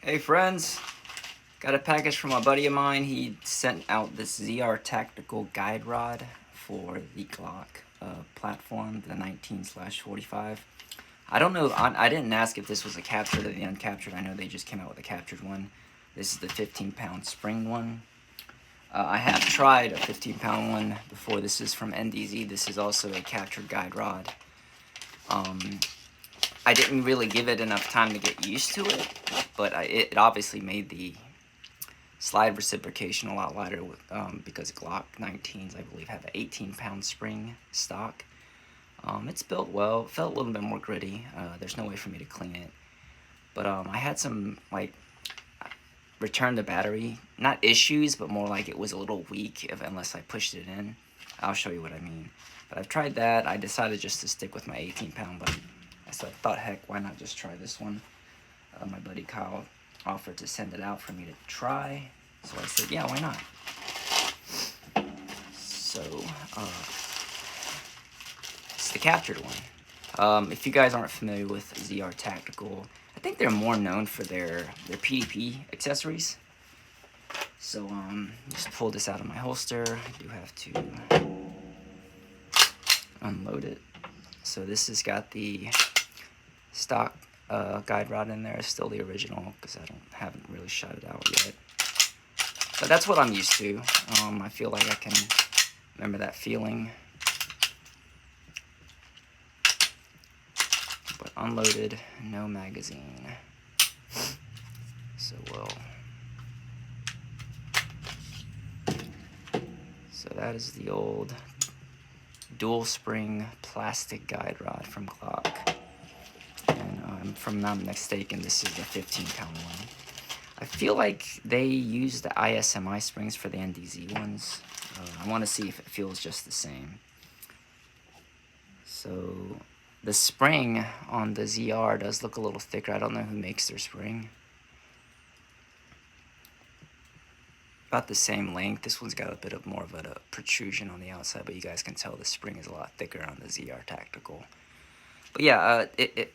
Hey friends, got a package from a buddy of mine. He sent out this ZR tactical guide rod for the Glock platform, the 19/45. I don't know, I didn't ask if this was a captured or the uncaptured. I know they just came out with a captured one. This is the 15-pound spring one. I have tried a 15-pound one before. This is from NDZ. This is also a captured guide rod. I didn't really give it enough time to get used to it, but it obviously made the slide reciprocation a lot lighter because Glock 19s, I believe, have an 18-pound spring stock. It's built well. It felt a little bit more gritty. There's no way for me to clean it. But I had some, like, return the battery, not issues, but more like it was a little weak unless I pushed it in. I'll show you what I mean. But I've tried that. I decided just to stick with my 18-pound, but I thought, heck, why not just try this one? My buddy Kyle offered to send it out for me to try, so I said, yeah, why not? So, it's the captured one. If you guys aren't familiar with ZR Tactical, I think they're more known for their PDP accessories. So, just pull this out of my holster. I do have to unload it. So this has got the stock guide rod in there. It's still the original because haven't really shot it out yet. But that's what I'm used to. I feel like I can remember that feeling. But unloaded, no magazine. So that is the old dual spring plastic guide rod from Glock. And if I'm not mistaken, this is the 15-pound one. I feel like they use the ISMI springs for the NDZ ones. I want to see if it feels just the same. So the spring on the ZR does look a little thicker. I don't know who makes their spring. About the same length. This one's got a bit of more of a protrusion on the outside, but you guys can tell the spring is a lot thicker on the ZR Tactical. But yeah,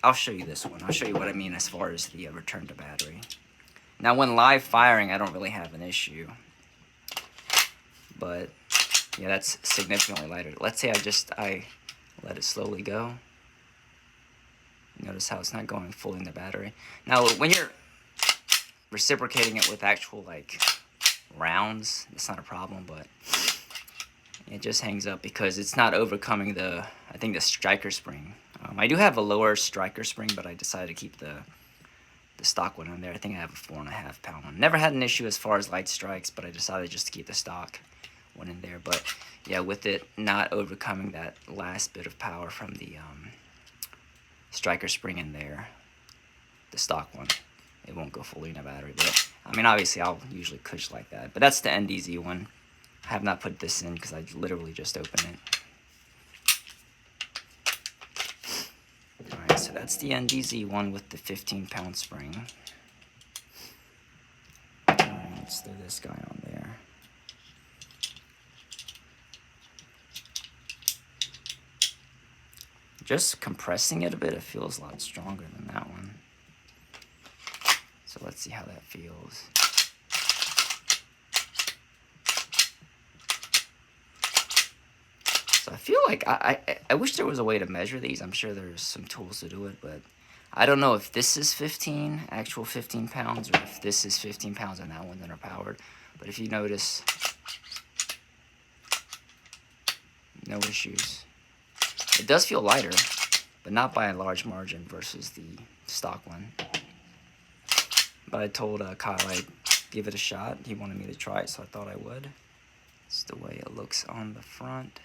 I'll show you this one. I'll show you what I mean as far as the return to battery. Now, when live firing, I don't really have an issue. But yeah, that's significantly lighter. Let's say I let it slowly go. Notice how it's not going fully in the battery. Now, when you're reciprocating it with actual, like, rounds, it's not a problem, but it just hangs up because it's not overcoming the striker spring. I do have a lower striker spring, but I decided to keep the stock one on there. I think I have a 4.5-pound one. Never had an issue as far as light strikes, but I decided just to keep the stock one in there. But yeah, with it not overcoming that last bit of power from the striker spring in there, the stock one, it won't go fully in the battery. But I mean, obviously I'll usually push like that. But that's the NDZ one. I have not put this in because I literally just opened it. Alright, so that's the NDZ one with the 15-pound spring. Alright, let's throw this guy on there. Just compressing it a bit, it feels a lot stronger than that one. So let's see how that feels. So I feel like I wish there was a way to measure these. I'm sure there's some tools to do it, but I don't know if this is 15, actual 15 pounds, or if this is 15 pounds and that one's underpowered. But if you notice, no issues. It does feel lighter, but not by a large margin versus the stock one. But I told Kyle I'd give it a shot. He wanted me to try it, so I thought I would. It's the way it looks on the front.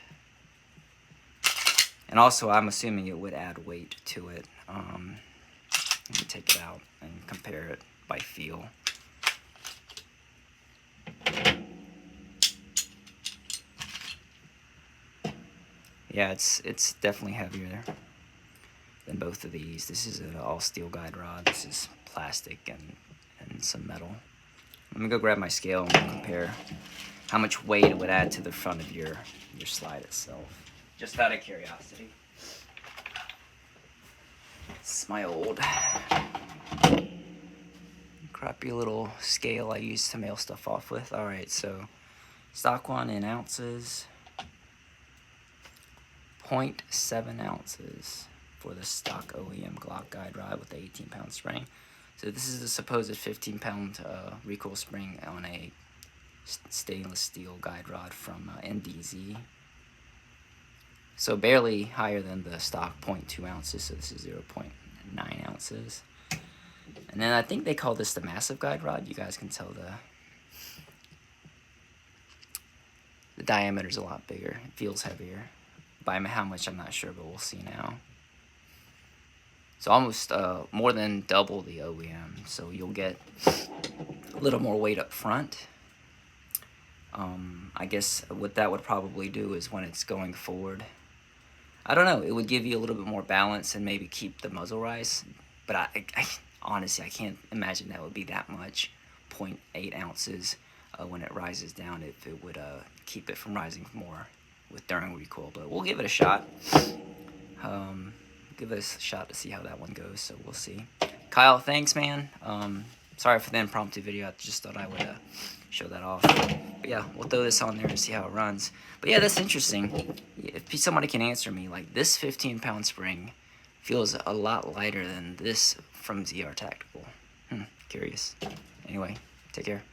And also, I'm assuming it would add weight to it. Let me take it out and compare it by feel. Yeah, it's definitely heavier than both of these. This is an all steel guide rod. This is plastic and some metal. Let me go grab my scale and we'll compare how much weight it would add to the front of your slide itself. Just out of curiosity. It's my old crappy little scale I use to mail stuff off with. Alright, so stock one in ounces, 0.7 ounces for the stock OEM Glock guide rod with the 18-pound spring. So this is the supposed 15-pound recoil spring on a stainless steel guide rod from NDZ. So barely higher than the stock 0.2 ounces, so this is 0.9 ounces. And then I think they call this the massive guide rod. You guys can tell the diameter's a lot bigger. It feels heavier. By how much, I'm not sure, but we'll see now. So almost more than double the OEM. So you'll get a little more weight up front. I guess what that would probably do is when it's going forward, I don't know, it would give you a little bit more balance and maybe keep the muzzle rise. But I honestly, I can't imagine that would be that much, 0.8 ounces when it rises down, if it would keep it from rising more with during recoil. But we'll give it a shot. Give it a shot to see how that one goes, so we'll see. Kyle, thanks, man. Sorry for the impromptu video. I just thought I would show that off. But yeah, we'll throw this on there and see how it runs. But yeah, that's interesting. If somebody can answer me, like, this 15-pound spring feels a lot lighter than this from ZR Tactical. Curious. Anyway, take care.